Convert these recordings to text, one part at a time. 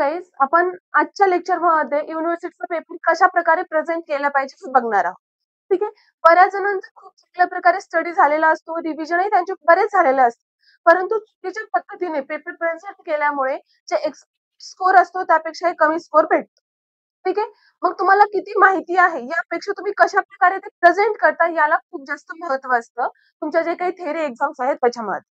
Guys, आपण आजच्या लेक्चरमध्ये युनिव्हर्सिटीचा पेपर कशा प्रकारे प्रेझेंट केला पाहिजे हे बघणार आहोत. ठीक आहे. बऱ्याच जणांचा खूप चांगल्या प्रकारे स्टडी झालेला असतो, रिव्हिजनही त्यांचे बरेच झालेले असते. परंतु चुकीच्या पद्धतीने पेपर प्रेझेंट केल्यामुळे जे स्कोर असतो त्यापेक्षाही कमी स्कोर भेटतो. ठीक आहे. मग तुम्हाला किती माहिती आहे यापेक्षा तुम्ही कशा प्रकारे ते प्रेझेंट करता याला खूप जास्त महत्व असतं. तुमच्या जे काही थेअरी एक्झाम्स आहेत त्याच्यामध्ये.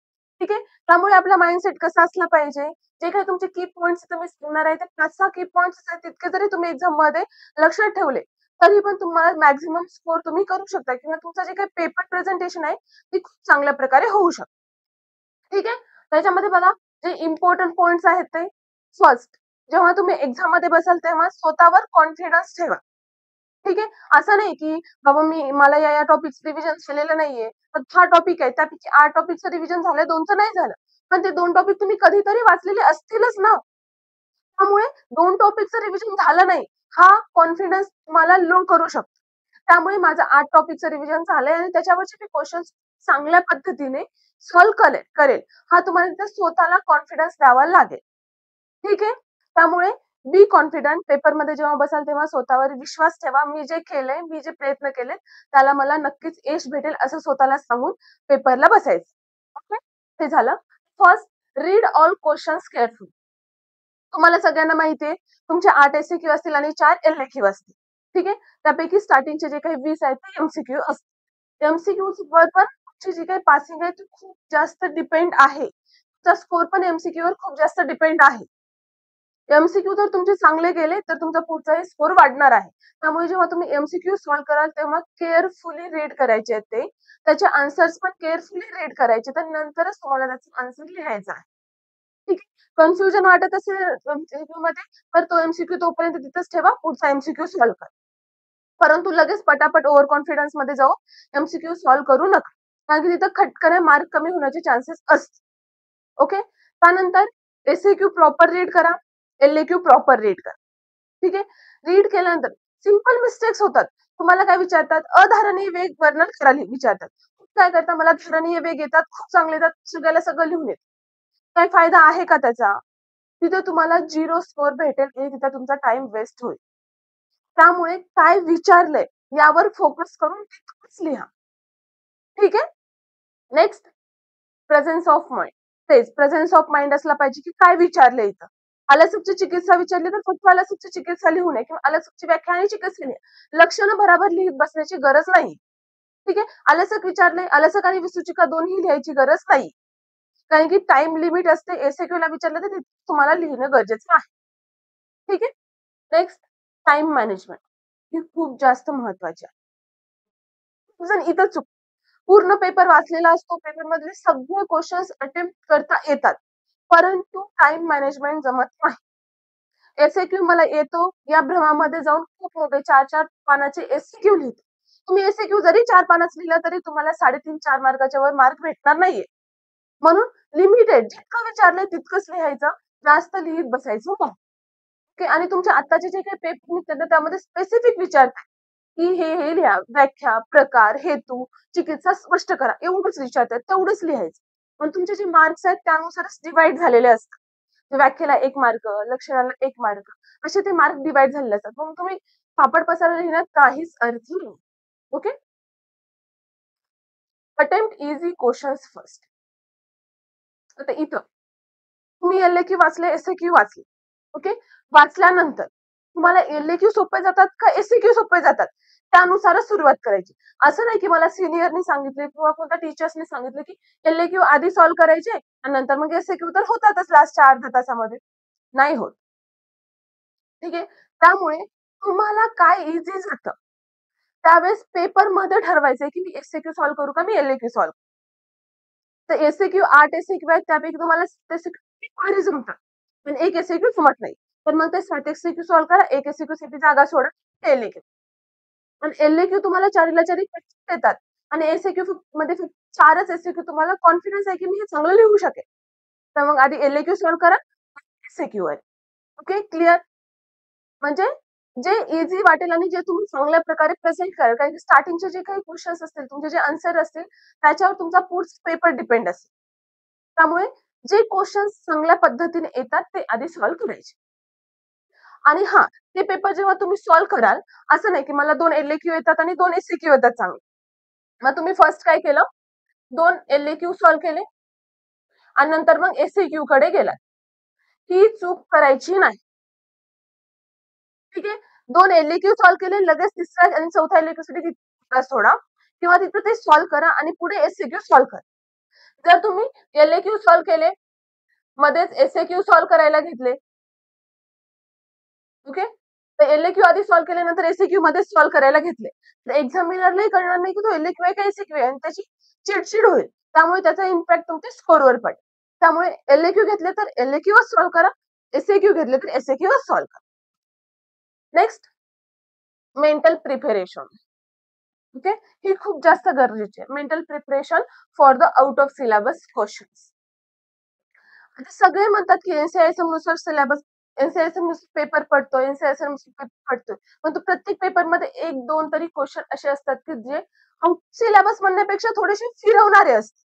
ठीक आहे. त्यामुळे आपला माइंडसेट कसा असला पाहिजे, जे काही तुमचे की पॉइंट्स तुम्ही सांगणार आहे ते 5-6 की पॉइंट्स आहेत तितके जरी तुम्ही एक्झाम मध्ये लक्षात ठेवले तरी पण तुम्हाला मॅक्झिमम स्कोर तुम्ही करू शकता किंवा तुमचं जे काही पेपर प्रेझेंटेशन आहे ती खूप चांगल्या प्रकारे होऊ शकते. ठीक आहे. त्याच्यामध्ये बघा, जे इम्पॉर्टंट पॉइंट्स आहेत ते फर्स्ट, जेव्हा तुम्ही एक्झाम मध्ये बसाल तेव्हा स्वतःवर कॉन्फिडन्स ठेवा. ठीक आहे. असं नाही की बाबा मला या टॉपिकचं रिव्हिजन केलेलं नाहीये, तर हा टॉपिक आहे त्यापैकी 8 टॉपिकचं रिव्हिजन झालंय, 2चं नाही झालं, पण ते 2 टॉपिक तुम्ही कधीतरी वाचलेले असतीलच ना. त्यामुळे 2 टॉपिकचं रिव्हिजन झालं नाही हा कॉन्फिडन्स तुम्हाला लो करू शकतो. त्यामुळे माझं 8 टॉपिकचं रिव्हिजन झालंय आणि त्याच्यावरचे मी क्वेश्चन्स चांगल्या पद्धतीने सॉल्व्ह करेल हा तुम्हाला तिथे स्वतःला कॉन्फिडन्स द्यावा लागेल. ठीक आहे. त्यामुळे बी कॉन्फिडंट, पेपरमध्ये जेव्हा बसाल तेव्हा स्वतःवर विश्वास ठेवा. मी जे केलंय, मी जे प्रयत्न केले त्याला मला नक्कीच यश भेटेल असं स्वतःला सांगून पेपरला बसायचं. ओके. हे झालं. First, read all questions careful. तुम्हाला सगळ्यांना माहिती आहे तुमचे 8 एमसीक्यू असतील आणि 4 एलएक्यू असतील. ठीक आहे. त्यापैकी स्टार्टिंगचे जे काही 20 आहेत ते एमसीक्यू असतील. एमसीक्यू वर पण तुमची जी काही पासिंग आहे ती खूप जास्त डिपेंड आहे. तुमचा स्कोर पण एमसीक्यू वर खूप जास्त डिपेंड आहे. एमसीक्यू जर तुमचे चांगले गेले तर तुमचा पुढचाही स्कोर वाढणार आहे. त्यामुळे जेव्हा तुम्ही एमसीक्यू सॉल्व्ह कराल तेव्हा केअरफुली रीड करायचे आहेत ते. त्याचे आन्सर्स पण केअरफुली रीड करायचे तर नंतरच तुम्हाला त्याचा आन्सर लिहायचा आहे. ठीक आहे. कन्फ्युजन वाटत असेल एमसीक्यू मध्ये तर तो एमसीक्यू तोपर्यंत तिथेच ठेवा, पुढचा एमसीक्यू सॉल्व्ह करा. परंतु लगेच पटापट ओव्हर कॉन्फिडन्स मध्ये जाऊन एमसीक्यू सॉल्व्ह करू नका. कारण की तिथं खटकन मार्क कमी होण्याचे चान्सेस असतात. ओके. त्यानंतर एसएक्यू प्रॉपर रीड करा, एलएक्यू प्रॉपर रीड करा. ठीक आहे. रीड केल्यानंतर सिंपल मिस्टेक्स होतात. तुम्हाला काय विचारतात, अधारणीय वेग वर्णन करायला विचारतात. काय करता, मला धारणीय वेग येतात, खूप चांगले येतात, सगळ्याला सगळं लिहून येत. काय फायदा आहे का त्याचा? तिथे तुम्हाला 0 स्कोर भेटेल आणि तिथे तुमचा टाइम वेस्ट होईल. त्यामुळे काय विचारलंय यावर फोकस करून तितकंच लिहा. ठीक आहे. Next, presence of mind. तेच प्रेझेन्स ऑफ माइंड असला पाहिजे की काय विचारलंय इथं. आलस्यची चिकित्सा विचारली तर फक्त आलस्यची चिकित्सा लिहू नये किंवा आलस्यची व्याख्या आणि चिकित्सा लिहा. लक्षणं बराबर लिहित बसण्याची गरज नाही. ठीक आहे. आलसक विचारलंय, आलसक आणि विसूचिका दोन्ही लिहायची गरज नाही. कारण की टाइम लिमिट असते. एसएक्यू ला विचारलं तर तुम्हाला लिहिणं गरजेचं आहे. ठीक आहे. Next, time management. ही खूप जास्त महत्वाची आहे. जर इथं चूक, पूर्ण पेपर वाचलेला असतो, पेपर मधले सगळे क्वेश्चन्स अटेम्प्ट करता येतात, परंतु टाइम मॅनेजमेंट जमत नाही. एसएक्यू मला येतो या भ्रमामध्ये जाऊन खूप मोठे 4-4 पानाचे एसएक्यू लिहितो. तुम्ही एसएक्यू जरी 4 पानात लिहिलं तरी तुम्हाला 3.5-4 मार्काच्या वर मार्क भेटणार नाहीये. म्हणून लिमिटेड जितकं विचारलंय तितकंच लिहायचं, जास्त लिहित बसायचं नाही. ओके. आणि तुमच्या आत्ताचे जे काही पेपर निघतात त्यामध्ये स्पेसिफिक विचारतात की हे लिहा, व्याख्या, प्रकार, हेतू, चिकित्सा स्पष्ट करा, एवढंच विचारतात, तेवढंच लिहायचं. पण तुमचे जे मार्क्स आहेत त्यानुसारच डिवाइड झालेले असतात. व्याख्येला 1 मार्क, लक्षणाला 1 मार्क, असे ते मार्क डिवाइड झालेले असतात. मग तुम्ही फापड पसारा लिहिण्यात काहीच अर्थ नाही. Okay. Attempt easy questions first. आता इथं तुम्ही एलएक्यू वाचले, एसएक्यू वाचले. ओके. वाचल्यानंतर तुम्हाला एलएक्यू सोपे जातात का एसएक्यू सोपे जातात त्यानुसारच सुरुवात करायची. असं नाही की मला सिनियरनी सांगितले किंवा कोणत्या टीचर्सनी सांगितलं की एलएक्यू आधी सॉल्व्ह करायचे आणि नंतर मग एसएक्यू तर होतातच लास्टच्या अर्ध्या तासामध्ये. नाही होत. ठीक आहे. त्यामुळे तुम्हाला काय इझी जातं त्यावेळेस पेपर मध्ये ठरवायचंय की मी एसएक्यू सॉल्व्ह करू का मी एलएक्यू सॉल्व्ह. तर एसएक्यू 8 एसएक्यू आहेत त्यापैकी तुम्हाला भारी जमतात. पण एक एसएक्यू जमत नाही. तर मग ते 7 एसएक्यू सॉल्व्ह करा, एक एसएक्यू साठी जागा सोडा, एलएक्यू. पण एलएक्यू तुम्हाला 4ला 4 देतात आणि एसएक्यू मध्ये फक्त 4च एसएक्यू तुम्हाला कॉन्फिडन्स आहे की मी हे चांगलं लिहू शकेल. तर मग आधी एलएक्यू सॉल्व्ह करा, एसएक्यू आहे. ओके. क्लिअर. म्हणजे जे इझी वाटेल आणि जे तुम्ही चांगल्या प्रकारे प्रेझेंट कराल, कारण स्टार्टिंगचे जे काही क्वेश्चन्स असतील, तुमचे जे आन्सर असतील त्याच्यावर तुमचा पुढचा पेपर डिपेंड असेल. त्यामुळे जे क्वेश्चन्स चांगल्या पद्धतीने येतात ते आधी सॉल्व्ह करायचे. आणि हा, ते पेपर जेव्हा तुम्ही सॉल्व्ह कराल, असं नाही की मला 2 एल-ए-क्यू येतात आणि 2 एस-ए-क्यू येतात चांगले. मग तुम्ही फर्स्ट काय केलं, 2 एल-ए-क्यू सॉल्व्ह केले आणि नंतर मग एस-ए-क्यू कडे गेलात. ही चूक करायची नाही. ठीक आहे. 2 एल-ए-क्यू सॉल्व्ह केले, लगेच तिसरा आणि चौथा एल-ए-क्यू साठी तास सोडा किंवा तिथं ते सॉल्व्ह करा आणि पुढे एस-ए-क्यू सॉल्व्ह करा. जर तुम्ही एल-ए-क्यू सॉल्व्ह केले, मध्येच एस-ए-क्यू सॉल्व्ह करायला घेतले, ओके? तर एल-ए-क्यू आधी सॉल्व्ह केल्यानंतर एस-ए-क्यू मध्येच सॉल्व्ह करायला घेतले. तर एक्झामिनरलाही कळणार नाही की तो एल-ए-क्यू आहे का एस-ए-क्यू आहे आणि त्याची चिडचिड होईल. त्यामुळे त्याचा इम्पॅक्ट तुमच्या स्कोरवर पडेल. त्यामुळे एल-ए-क्यू घेतले तर एल-ए-क्यूच सॉल्व्ह करा. एस-ए-क्यू घेतले तर एस-ए-क्यूच सॉल्व्ह करा. Next, mental preparation. ओके, ही खूप जास्त गरजेची आहे. Mental preparation for the out of syllabus questions. आता सगळे म्हणतात की एनसीआयएसएम नुसार सिलेबस, एनसीआयएसएम नुसार पेपर पडतोय, एनसीआयएसएम नुसार पेपर पडतोय. पण प्रत्येक पेपर मध्ये एक दोन तरी क्वेश्चन असे असतात की जे सिलेबस म्हणण्यापेक्षा थोडेसे फिरवणारे असतात.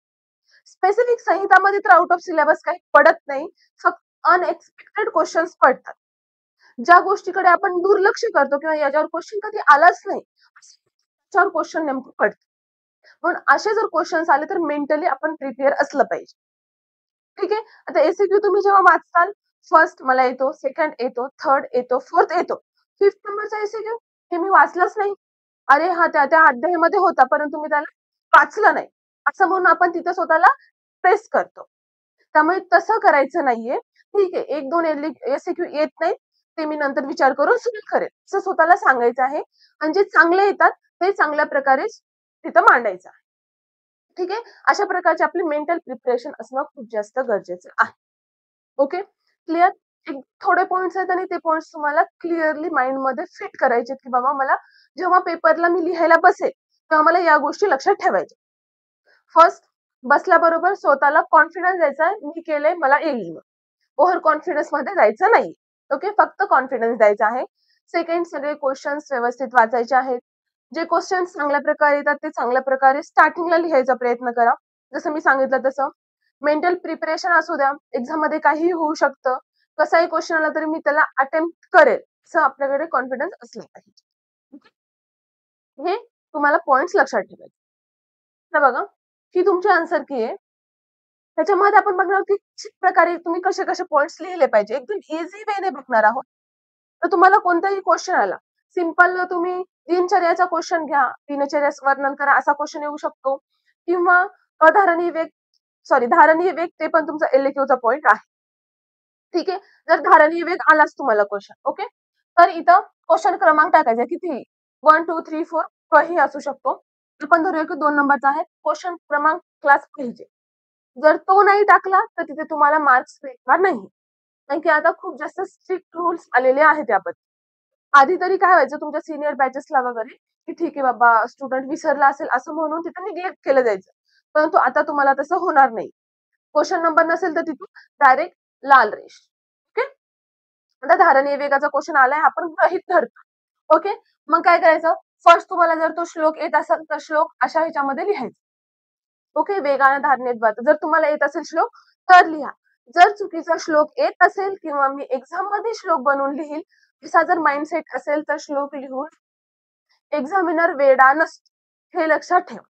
स्पेसिफिक संहितामध्ये तर आउट ऑफ सिलेबस काही पडत नाही, फक्त अनएक्सपेक्टेड क्वेश्चन्स पडतात. ज्या गोष्टीकडे आपण दुर्लक्ष करतो किंवा याच्यावर क्वेश्चन कधी आलाच नाही, त्याच्यावर क्वेश्चन नेमकं पडतं. म्हणून असे जर क्वेश्चन्स आले तर मेंटली आपण प्रिपेअर असलं पाहिजे. ठीक आहे. आता एसक्यू तुम्ही जेव्हा वाचताल, फर्स्ट मला येतो, सेकंड येतो, थर्ड येतो, फोर्थ येतो, फिफ्थ नंबरचा एसक्यू हे मी वाचलाच नाही. अरे हा त्या त्या अध्यायामध्ये होता परंतु मी त्याला वाचलं नाही, असं म्हणून आपण तिथं स्वतःला प्रेस करतो. त्यामुळे तसं करायचं नाहीये. ठीक आहे, एक दोन एसक्यू येत नाही, ते मी नंतर विचार करून सुरू करेल, असं स्वतःला सांगायचं आहे. आणि जे चांगले येतात ते चांगल्या प्रकारे तिथं मांडायचं आहे. ठीक आहे. अशा प्रकारचे आपले मेंटल प्रिपरेशन असणं खूप जास्त गरजेचं आहे. Okay, clear? एक थोडे पॉइंट्स आहेत आणि ते पॉइंट्स तुम्हाला क्लिअरली माइंड मध्ये फिट करायचे की बाबा मला जेव्हा पेपरला मी लिहायला बसेल तेव्हा मला या गोष्टी लक्षात ठेवायच्या. फर्स्ट, बसल्याबरोबर स्वतःला कॉन्फिडन्स द्यायचा आहे, मी केलंय मला येईल. ओव्हर कॉन्फिडन्स मध्ये जायचं नाही. ओके, फक्त कॉन्फिडन्स द्यायचा आहे. सेकंड, सगळे क्वेश्चन्स व्यवस्थित वाचायचे आहेत. जे क्वेश्चन्स चांगल्या प्रकारे येतात ते चांगल्या प्रकारे स्टार्टिंगला लिहायचा प्रयत्न करा. जसं मी सांगितलं तसं मेंटल प्रिपरेशन असू द्या, एक्झाम मध्ये काहीही होऊ शकतं. कसाही क्वेश्चन आला तरी मी त्याला अटेम्प्ट करेल, असं आपल्याकडे कॉन्फिडन्स असला पाहिजे. हे तुम्हाला पॉइंट्स लक्षात ठेवायचे. तर बघा, ही तुमची आन्सर की आहे. त्याच्यामध्ये आपण बघणार की प्रकारे तुम्ही कसे कसे पॉइंट्स लिहिले पाहिजे, एकदम इझी वेने बघणार आहोत. तर तुम्हाला कोणताही क्वेश्चन आला, सिंपल तुम्ही दिनचर्याचा क्वेश्चन घ्या, दिनचर्यास वर्णन करा असा क्वेश्चन येऊ शकतो, किंवा अधारणीय वेग, सॉरी धारणीय वेग, ते पण तुमचा एलएक्यूचा पॉइंट आहे. ठीक आहे. जर धारणीय वेग आलाच तुम्हाला क्वेश्चन, ओके, तर इथं क्वेश्चन क्रमांक टाकायचा किती, 1 2 3 4 काही असू शकतो. आपण धरूया की 2 नंबरचा आहे, क्वेश्चन क्रमांक क्लास पाहिजे. जर तो नाही टाकला तर तिथे तुम्हाला मार्क्स भेटणार नाही. कारण की आता खूप जास्त स्ट्रिक्ट रूल्स आलेले आहेत याबद्दल. आधी तरी काय व्हायचं तुमच्या सिनियर बॅचेसला वगैरे, की ठीक आहे बाबा स्टुडंट विसरला असेल असं म्हणून तिथं निग्लेक्ट केलं जायचं. परंतु आता तुम्हाला तसं होणार नाही. क्वेश्चन नंबर नसेल तर तिथून डायरेक्ट लाल रेष. ओके, आता धारणीय वेगाचा क्वेश्चन आलाय, आपण गृहीत धरतो. ओके, मग काय करायचं, फर्स्ट तुम्हाला जर तो श्लोक येत असेल तर श्लोक अशा ह्याच्यामध्ये लिहायचा. ओके, वेगाने धारणेत वाचा. जर तुम्हाला येत असेल श्लोक तर लिहा. जर चुकीचा श्लोक येत असेल किंवा मी एक्झाम मध्ये श्लोक बनवून लिहिल असा जर माइंडसेट असेल तर श्लोक लिहून एक्झामिनर वेडा नसतो, हे लक्षात ठेवा.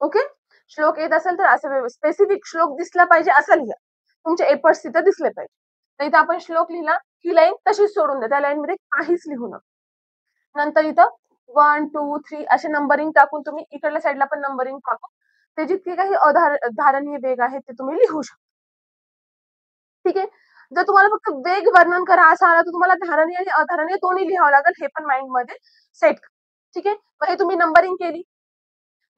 ओके, श्लोक येत असेल तर असं स्पेसिफिक श्लोक दिसला पाहिजे असं लिहा. तुमचे एफर्ट्स तिथे दिसले पाहिजे. नाही तर आपण श्लोक लिहिला, ही लाईन तशीच सोडून द्या, त्या लाईन मध्ये काहीच लिहू नका. नंतर इथं 1 2 3 असे नंबरिंग टाकून तुम्ही इकडल्या साईडला पण नंबरिंग टाकून ते जितके काही धारणीय वेग आहेत ते तुम्ही लिहू शकता. ठीक आहे. जर तुम्हाला फक्त वेग वर्णन करा असा आला तर तुम्हाला धारणीय आणि अधारणीय दोन्ही लिहावं लागेल, हे पण माइंड मध्ये सेट करा. ठीक आहे. मग हे तुम्ही नंबरिंग केली.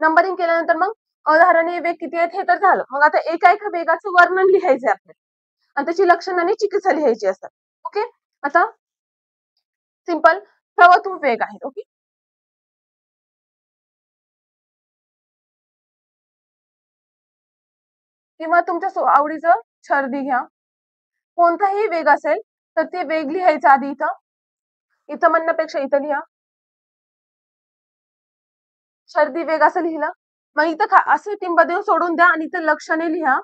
नंबरिंग केल्यानंतर मग अधारणीय वेग किती आहेत हे तर झालं. मग आता एका एका वेगाचं वर्णन लिहायचंय आपल्याला आणि त्याची लक्षणं आणि चिकित्सा लिहायची असतात. ओके, आता सिंपल प्रवर्तुक वेग आहे. ओके, किंवा तुमच्या आवडीचं छर्दी घ्या, कोणताही वेग असेल तर ते वेग लिहायचा आधी इथं, इथं म्हणण्यापेक्षा इथं लिहा. छर्दी वेग असं लिहिलं, मग इथं असं टिंब देऊन सोडून द्या आणि इथं लक्षणे लिहा.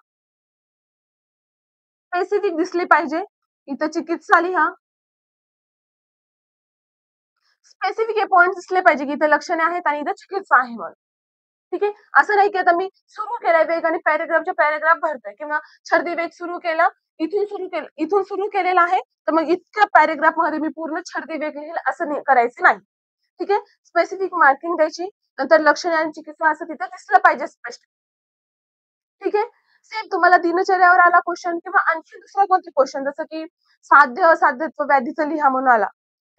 स्पेसिफिक दिसली पाहिजे, इथं चिकित्सा लिहा. स्पेसिफिक हे पॉइंट दिसले पाहिजे की इथे लक्षणे आहेत आणि इथे चुकीचं आहे म्हणून. ठीक आहे. असं नाही की आता मी सुरू केलाय वेग आणि पॅराग्राफच्या पॅराग्राफ भरतोय किंवा छर्दी वेग सुरू केला, इथून सुरू केलेला आहे, तर मग इतक्या पॅराग्राफ मध्ये मी पूर्ण छर्दी वेग लिहिल असं करायचं नाही. ठीक आहे. स्पेसिफिक मार्किंग द्यायची. नंतर लक्षणे आणि चिकित्सा असं तिथे दिसलं पाहिजे स्पष्ट. ठीक आहे. सेम तुम्हाला दिनचर्यावर आला क्वेश्चन किंवा आणखी दुसरा कोणता क्वेश्चन जसं की साध्य असाध्यत्व व्याधीचं लिहा म्हणून आला.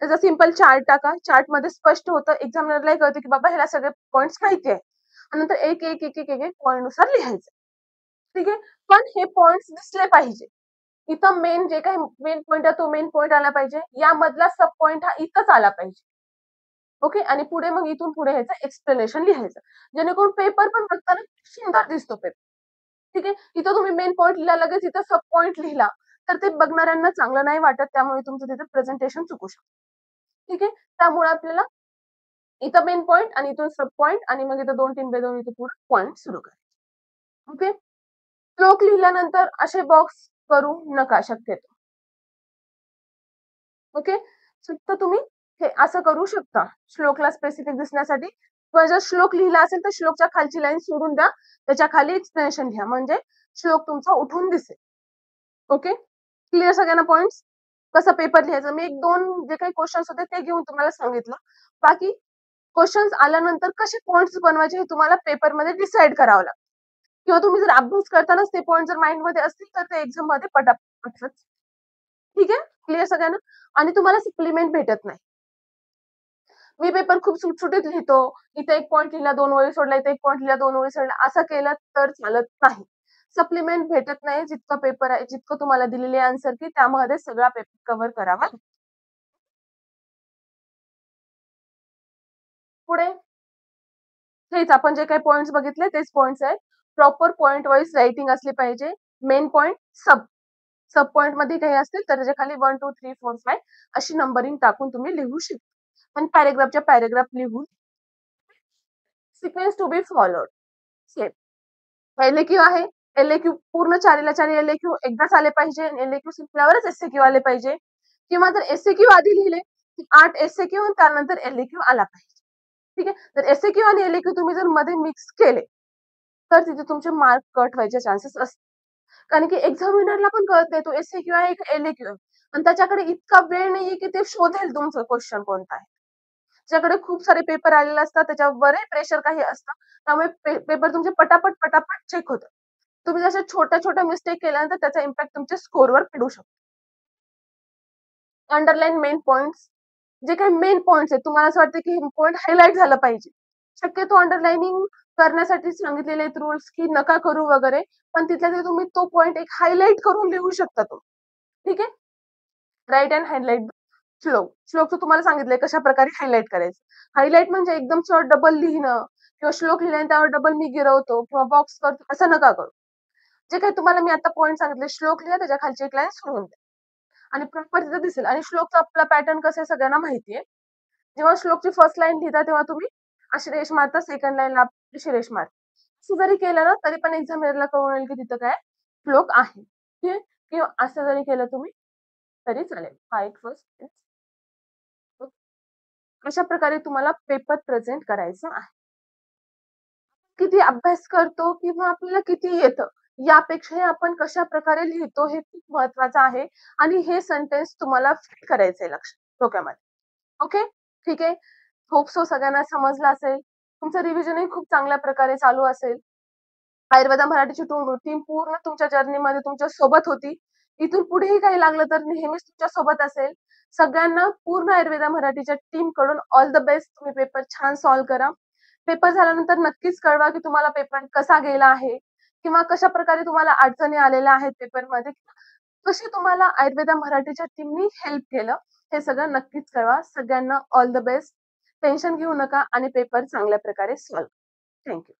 त्याचा सिंपल चार्ट टाका. चार्ट मध्ये स्पष्ट होतं. एक्झामिनरलाही कळतं की बाबा ह्याला सगळे पॉइंट्स माहिती आहे. आणि नंतर एक एक एक एक एक एक पॉइंट नुसार लिहायचं. ठीक आहे. पण हे पॉइंट्स दिसले पाहिजे. इथं मेन जे काही मेन पॉइंट आहे तो मेन पॉइंट आला पाहिजे. यामधला सब पॉइंट हा इथंच आला पाहिजे. ओके. आणि पुढे मग इथून पुढे ह्याचं एक्सप्लेनेशन लिहायचं. जेणेकरून पेपर पण बघताना सुंदर दिसतो पेपर. ठीक आहे. इथं तुम्ही मेन पॉइंट लिहिला लगेच इथं सब पॉइंट लिहिला तर ते बघणाऱ्यांना चांगलं नाही वाटत. त्यामुळे तुमचं तिथे प्रेझेंटेशन चुकू शकतं. ठीक आहे. त्यामुळे आपल्याला इथं मेन पॉइंट आणि इथून सब पॉइंट आणि मग इथं 2-3 2 इथं पुढे पॉइंट सुरू करायचे. ओके. श्लोक लिहिल्यानंतर असे बॉक्स करू नका शक्यतो. ओके. फक्त तुम्ही हे असं करू शकता श्लोकला स्पेसिफिक दिसण्यासाठी. किंवा जर श्लोक लिहिला असेल तर श्लोकच्या खालची लाईन सोडून द्या. त्याच्या खाली एक्सप्लेनेशन लिहा म्हणजे श्लोक तुमचा उठून दिसेल. ओके. क्लिअर सगळ्यांना पॉइंट्स? कसं पेपर लिहायचं? मी 1-2 जे काही क्वेश्चन्स होते ते घेऊन तुम्हाला सांगितलं. बाकी क्वेश्चन्स आल्यानंतर कसे पॉइंट्स बनवायचे हे तुम्हाला पेपरमध्ये डिसाईड करावं लागतं. किंवा तुम्ही जर अभ्यास करतानाच ते पॉइंट जर माइंडमध्ये असतील तर ते एक्झाममध्ये पटापट आठवतात. ठीक आहे? क्लिअर सगळ्यांना? आणि तुम्हाला सप्लिमेंट भेटत नाही. मी पेपर खूप सुटसुटीत लिहितो. इथे 1 पॉइंट लिहिला, 2 ओळी सोडला, इथे 1 पॉइंट लिहिला, 2 ओळी सोडला. असं केलं तर चालत नाही. सप्लिमेंट भेटत नाही. जितका पेपर आहे, जितकं तुम्हाला दिलेली आन्सर की त्यामध्ये सगळा पेपर कव्हर करावा. पुढे हेच आपण जे काही पॉइंट्स बघितले तेच पॉइंट्स आहेत. प्रॉपर पॉइंट वाईज रायटिंग असली पाहिजे. मेन पॉइंट, सब सब पॉइंट मध्ये काही असतील तर त्याच्या खाली 1, 2, 3, 4, 5 अशी नंबरिंग टाकून तुम्ही लिहू शकता. पण पॅराग्राफच्या पॅराग्राफ लिहून sequence to be followed. Same. LAQ आहे. एलएक्यू पूर्ण 4ला 4 एलएक्यू एकदाच आले पाहिजे. एलएक्यू संपल्यावरच एसएक्यू आले पाहिजे. किंवा जर एसएक्यू आधी लिहिले 8 एसएक्यू आणि त्यानंतर एलएक्यू आला पाहिजे. ठीक आहे. तर एसएक्यू आणि एलएक्यू तुम्ही जर मध्ये मिक्स केले तर तिथे तुमचे मार्क कट व्हायचे चान्सेस असतात. कारण की एक्झामिनरला पण कळत नाही तो एसएक्यू आहे का एलएक्यू आहे. आणि त्याच्याकडे इतका वेळ नाहीये की ते शोधेल तुमचं क्वेश्चन कोणता आहे. त्याच्याकडे खूप सारे पेपर आलेले असतात. त्याच्यावरही प्रेशर काही असतं. त्यामुळे पेपर तुमचे पटापट, पटापट चेक होतात. तुम्ही जशा छोट्या-छोट्या मिस्टेक केल्यानंतर त्याचा इम्पॅक्ट तुमच्या स्कोरवर पडू शकतो. Underline main points. जे काही मेन पॉइंट्स आहेत तुम्हाला असं वाटतं की हे पॉइंट हायलाइट झालं पाहिजे. शक्यतो अंडरलाइनिंग करण्यासाठी सांगितलेले आहेत रूल्स की नका करू वगैरे. पण तिथल्या तिथे तुम्ही तो पॉइंट एक हायलाइट करून लिहू शकता तुम्ही. ठीक आहे. राइट अँड हायलाइट श्लोक. श्लोकचं तुम्हाला सांगितलंय कशाप्रकारे हायलाइट करायचं. हायलाइट म्हणजे एकदम शॉर्ट डबल लिहिणं किंवा श्लोक लिहिला आणि त्यावर डबल मी गिरवतो किंवा बॉक्स करतो असं नका करू. जे काही तुम्हाला मी आता पॉइंट सांगितले श्लोक लिहा त्याच्या खालची एक लाईन सोडून द्या. आणि प्रॉपर तिथे दिसेल. आणि श्लोकचा आपला पॅटर्न कसं आहे सगळ्यांना माहिती आहे. जेव्हा श्लोकची फर्स्ट लाईन लिहिता तेव्हा तुम्ही अशी रेष मारता, सेकंड लाईनला अशी रेष मारता. असं जरी केलं ना तरी पण एक्झामिनरला कळून येईल की तिथं काय श्लोक आहे. ठीक आहे. किंवा असं जरी केलं तुम्ही तरी चालेल. हा एक फर्स्ट अशा प्रकारे तुम्हाला पेपर प्रेझेंट करायचं आहे. किती अभ्यास करतो किंवा आपल्याला किती येतं यापेक्षा आपण कशा प्रकारे लिहितो हे खूप महत्वाचं आहे. आणि हे सेंटेन्स तुम्हाला फिट करायचंय लक्षात डोक्यामध्ये. ओके. ठीक आहे. होप सो सगळ्यांना समजलं असेल. तुमचं रिव्हिजनही खूप चांगल्या प्रकारे चालू असेल. आयुर्वेदा मराठीची टीम पूर्ण तुमच्या जर्नीमध्ये तुमच्या सोबत होती. इथून पुढेही काही लागलं तर नेहमीच तुमच्या सोबत असेल. सगळ्यांना पूर्ण आयुर्वेदा मराठीच्या टीम कडून ऑल द बेस्ट. तुम्ही पेपर छान सॉल्व्ह करा. पेपर झाल्यानंतर नक्कीच कळवा की तुम्हाला पेपर कसा गेला आहे किंवा कशा प्रकारे तुम्हाला अडचणी आलेल्या आहेत पेपरमध्ये. कशी तुम्हाला आयुर्वेदा मराठीच्या टीमनी हेल्प केलं हे सगळं नक्कीच कळवा. सगळ्यांना ऑल द बेस्ट. टेन्शन घेऊ नका आणि पेपर चांगल्या प्रकारे सॉल्व्ह. Thank you.